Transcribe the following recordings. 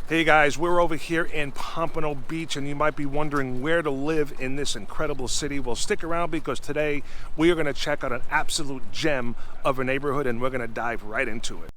Hey guys, we're over here in Pompano Beach and you might be wondering where to live in this incredible city. Well, stick around because today we are going to check out an absolute gem of a neighborhood and we're going to dive right into it.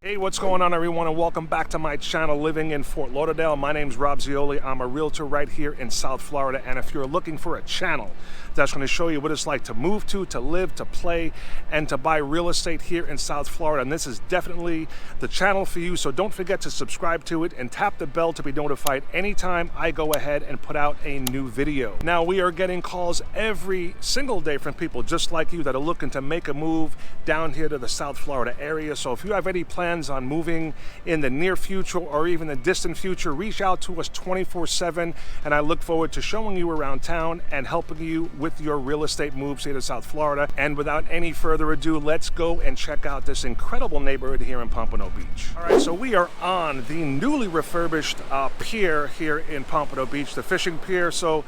Hey, what's going on everyone, and welcome back to my channel Living in Fort Lauderdale. My name's Rob Zeoli. I'm a realtor right here in South Florida, and if you're looking for a channel that's going to show you what it's like to move to live, to play, and to buy real estate here in South Florida, and this is definitely the channel for you, so don't forget to subscribe to it and tap the bell to be notified anytime I go ahead and put out a new video. Now, we are getting calls every single day from people just like you that are looking to make a move down here to the South Florida area, so if you have any plans on moving in the near future or even the distant future, reach out to us 24/7, and I look forward to showing you around town and helping you with your real estate moves here to South Florida. And without any further ado, let's go and check out this incredible neighborhood here in Pompano Beach. All right, so we are on the newly refurbished pier here in Pompano Beach, the fishing pier. So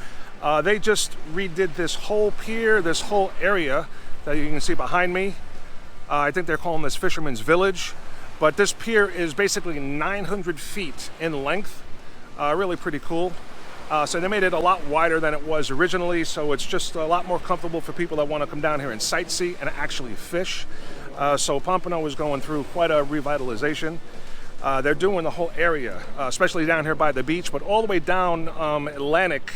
they just redid this whole pier, this whole area that you can see behind me. I think they're calling this Fisherman's Village. But this pier is basically 900 feet in length, really pretty cool. So they made it a lot wider than it was originally, so it's just a lot more comfortable for people that want to come down here and sightsee and actually fish. So Pompano is going through quite a revitalization. They're doing the whole area, especially down here by the beach, but all the way down Atlantic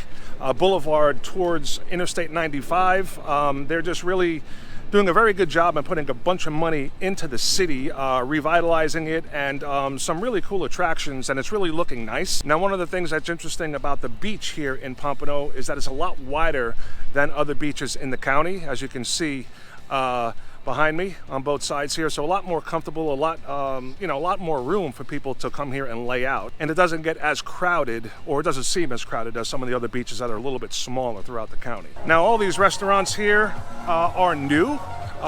Boulevard towards Interstate 95. They're just really doing a very good job and putting a bunch of money into the city, revitalizing it, and some really cool attractions, and it's really looking nice. Now, one of the things that's interesting about the beach here in Pompano is that it's a lot wider than other beaches in the county, as you can see behind me on both sides here. So a lot more comfortable, a lot more room for people to come here and lay out. And it doesn't get as crowded, or it doesn't seem as crowded as some of the other beaches that are a little bit smaller throughout the county. Now, all these restaurants here are new.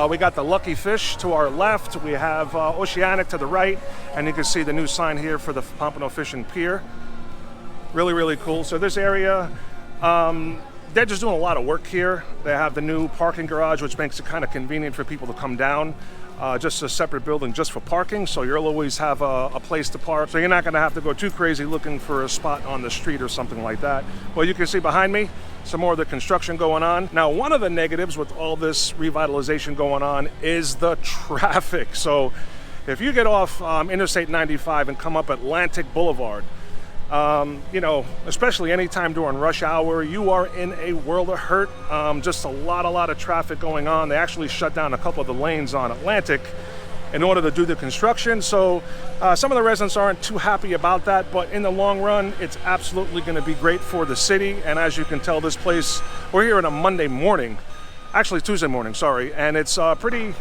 We got the Lucky Fish to our left. We have Oceanic to the right. And you can see the new sign here for the Pompano Fishing Pier. Really, really cool. So this area, they're just doing a lot of work here. They have the new parking garage, which makes it kind of convenient for people to come down. Just a separate building just for parking, so you'll always have a place to park. So you're not gonna have to go too crazy looking for a spot on the street or something like that. Well, you can see behind me some more of the construction going on. Now, one of the negatives with all this revitalization going on is the traffic. So if you get off Interstate 95 and come up Atlantic Boulevard, especially anytime during rush hour, you are in a world of hurt. Just a lot of traffic going on. They actually shut down a couple of the lanes on Atlantic in order to do the construction. So some of the residents aren't too happy about that, but in the long run, it's absolutely going to be great for the city. And as you can tell, this place, we're here on a Monday morning, actually Tuesday morning, sorry, and it's pretty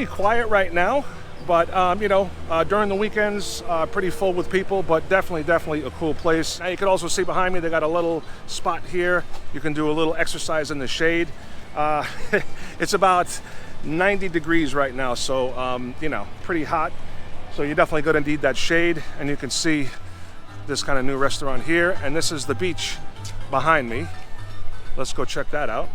quiet right now. But, during the weekends, pretty full with people, but definitely a cool place. Now, you can also see behind me, they got a little spot here. You can do a little exercise in the shade. It's about 90 degrees right now, so, pretty hot. So you're definitely going to need that shade. And you can see this kind of new restaurant here. And this is the beach behind me. Let's go check that out.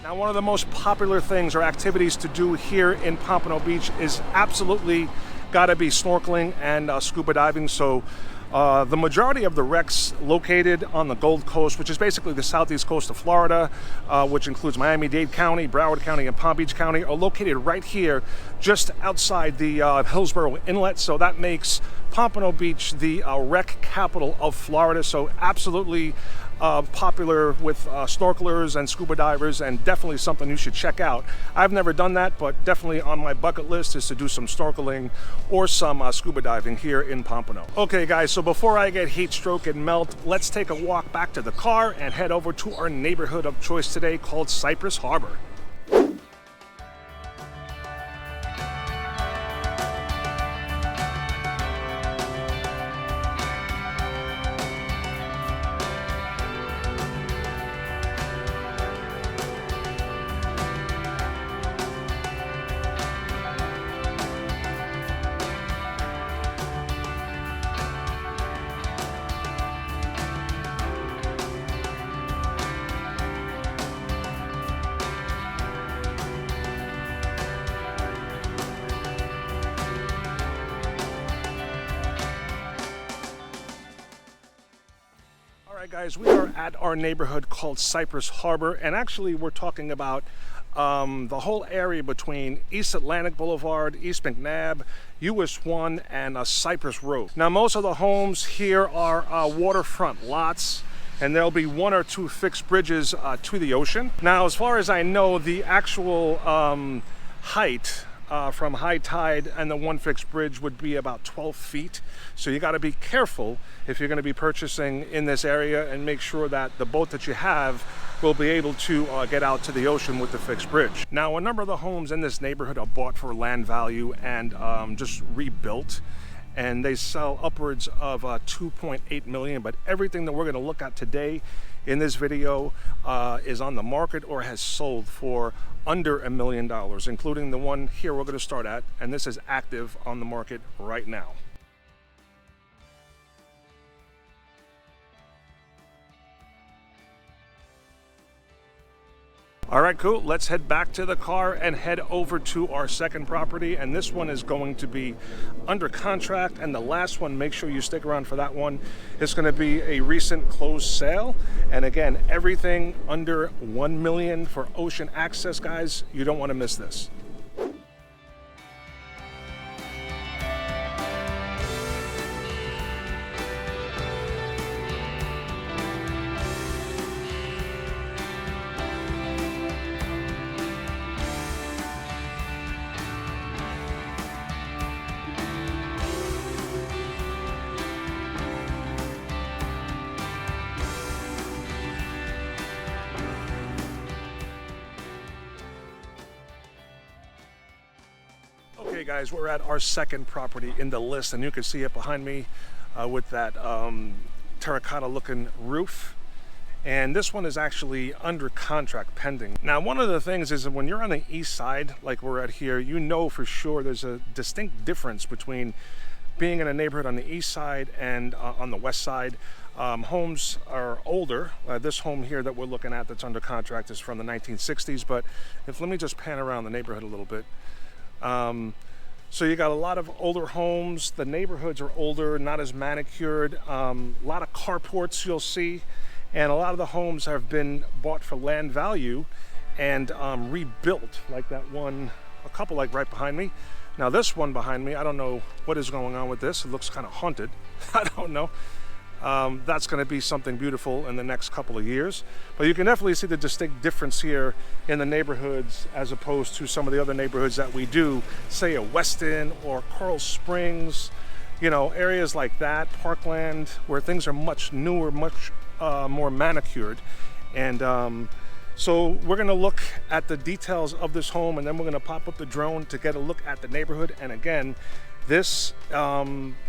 Now, one of the most popular things or activities to do here in Pompano Beach is absolutely got to be snorkeling and scuba diving. So the majority of the wrecks located on the Gold Coast, which is basically the southeast coast of Florida, which includes Miami-Dade County, Broward County, and Palm Beach County, are located right here just outside the Hillsborough Inlet. So that makes Pompano Beach the wreck capital of Florida. So absolutely popular with snorkelers and scuba divers, and definitely something you should check out. I've never done that, but definitely on my bucket list is to do some snorkeling or some scuba diving here in Pompano. Okay guys, so before I get heat stroke and melt, let's take a walk back to the car and head over to our neighborhood of choice today called Cypress Harbor. guys, we are at our neighborhood called Cypress Harbor, and actually we're talking about the whole area between East Atlantic Boulevard, East McNabb, US 1, and Cypress Road. Now, most of the homes here are waterfront lots, and there'll be one or two fixed bridges to the ocean. Now, as far as I know, the actual height from high tide and the one fixed bridge would be about 12 feet. So you got to be careful if you're going to be purchasing in this area, and make sure that the boat that you have will be able to get out to the ocean with the fixed bridge. Now, a number of the homes in this neighborhood are bought for land value and just rebuilt, and they sell upwards of 2.8 million. But everything that we're going to look at today in this video is on the market or has sold for under $1 million, including the one here we're going to start at, and this is active on the market right now. All right, cool. Let's head back to the car and head over to our second property. And this one is going to be under contract. And the last one, make sure you stick around for that one. It's going to be a recent closed sale. And again, everything under 1 million for ocean access, guys. You don't want to miss this. Okay guys, we're at our second property in the list, and you can see it behind me with that terracotta looking roof. And this one is actually under contract pending. Now, one of the things is that when you're on the east side, like we're at here, you know for sure there's a distinct difference between being in a neighborhood on the east side and on the west side. Homes are older. This home here that we're looking at that's under contract is from the 1960s, but let me just pan around the neighborhood a little bit. So you got a lot of older homes. The neighborhoods are older, not as manicured. A lot of carports you'll see, and a lot of the homes have been bought for land value and rebuilt, like that one, a couple like right behind me. Now this one behind me, I don't know what is going on with this. It looks kind of haunted. I don't know. That's going to be something beautiful in the next couple of years. But you can definitely see the distinct difference here in the neighborhoods as opposed to some of the other neighborhoods that we do, say a Weston or Coral Springs, you know, areas like that, Parkland, where things are much newer, much more manicured. And so we're going to look at the details of this home, and then we're going to pop up the drone to get a look at the neighborhood. And again, this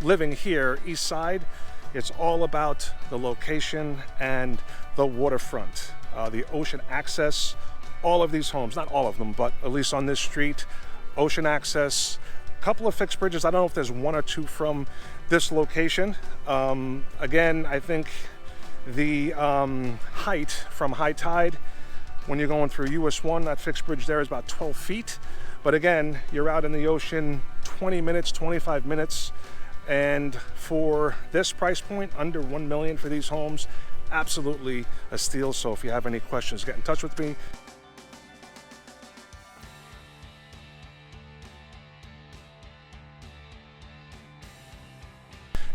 living here, east side, it's all about the location and the waterfront, the ocean access. All of these homes, not all of them, but at least on this street, ocean access. A couple of fixed bridges. I don't know if there's one or two from this location. Again, I think the height from high tide, when you're going through US 1, that fixed bridge there is about 12 feet. But again, you're out in the ocean 20 minutes, 25 minutes. And for this price point, under 1 million for these homes, absolutely a steal. So if you have any questions, get in touch with me.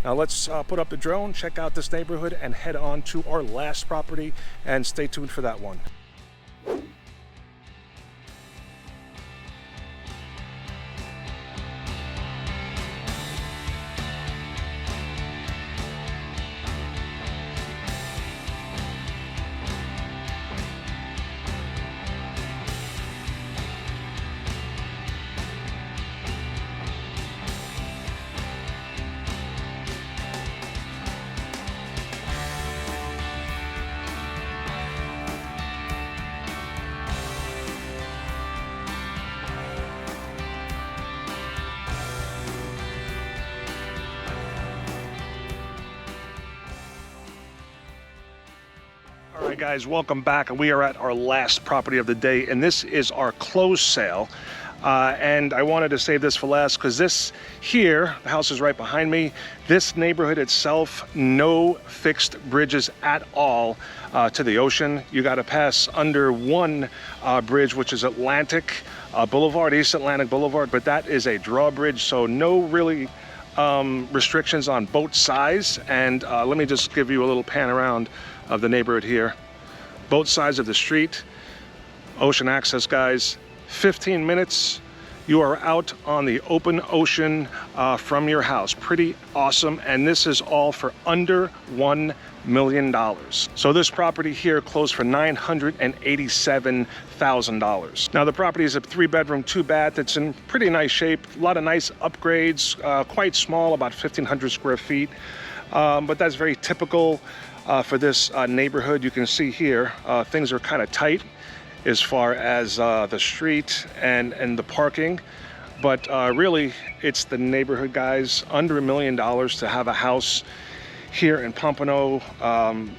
Now let's put up the drone, check out this neighborhood, and head on to our last property, and stay tuned for that one. All right, guys, welcome back. We are at our last property of the day, and this is our closed sale. And I wanted to save this for last because this here, the house is right behind me. This neighborhood itself, no fixed bridges at all to the ocean. You got to pass under one bridge, which is Atlantic Boulevard, East Atlantic Boulevard, but that is a drawbridge, so no really restrictions on boat size. And let me just give you a little pan around of the neighborhood here. Both sides of the street, ocean access, guys. 15 minutes, you are out on the open ocean from your house. Pretty awesome. And this is all for under $1 million. So this property here closed for $987,000. Now the property is a 3-bedroom, 2-bath. It's in pretty nice shape. A lot of nice upgrades, quite small, about 1,500 square feet. But that's very typical for this neighborhood. You can see here, things are kind of tight as far as the street and the parking, but really it's the neighborhood, guys. Under $1 million to have a house here in Pompano,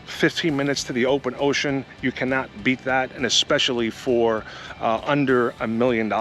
15 minutes to the open ocean. You cannot beat that, and especially for under $1 million.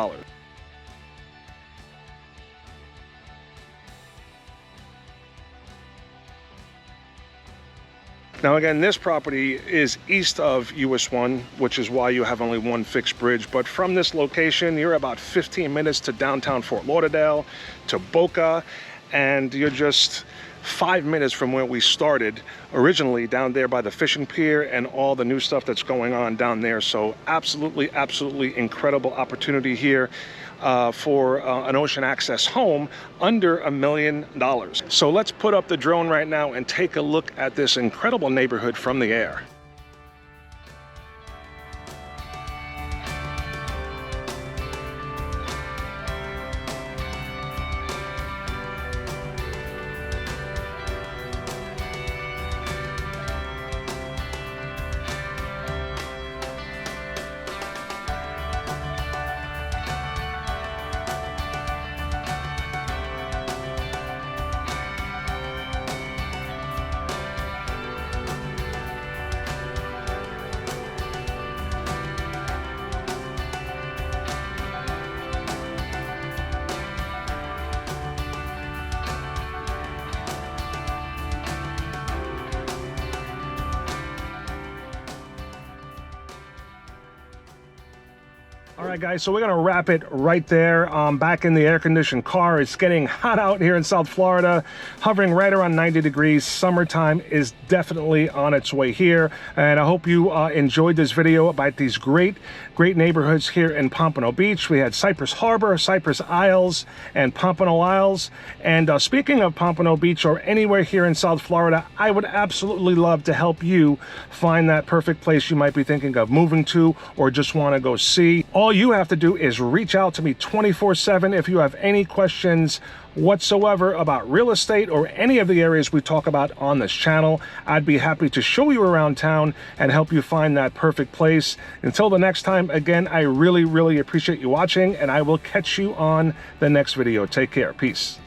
Now again, this property is east of US 1, which is why you have only one fixed bridge. But from this location, you're about 15 minutes to downtown Fort Lauderdale, to Boca, and you're just 5 minutes from where we started originally, down there by the fishing pier and all the new stuff that's going on down there. So absolutely, absolutely incredible opportunity here for an ocean access home under $1 million. So let's put up the drone right now and take a look at this incredible neighborhood from the air. All right, guys, so we're gonna wrap it right there. Back in the air-conditioned car. It's getting hot out here in South Florida, hovering right around 90 degrees. Summertime is definitely on its way here. And I hope you enjoyed this video about these great neighborhoods here in Pompano Beach. We had Cypress Harbor, Cypress Isles, and Pompano Isles. And speaking of Pompano Beach or anywhere here in South Florida, I would absolutely love to help you find that perfect place you might be thinking of moving to or just want to go see. All you have to do is reach out to me 24/7 if you have any questions whatsoever about real estate or any of the areas we talk about on this channel. I'd be happy to show you around town and help you find that perfect place. Until the next time, again, I really appreciate you watching, and I will catch you on the next video. Take care. Peace.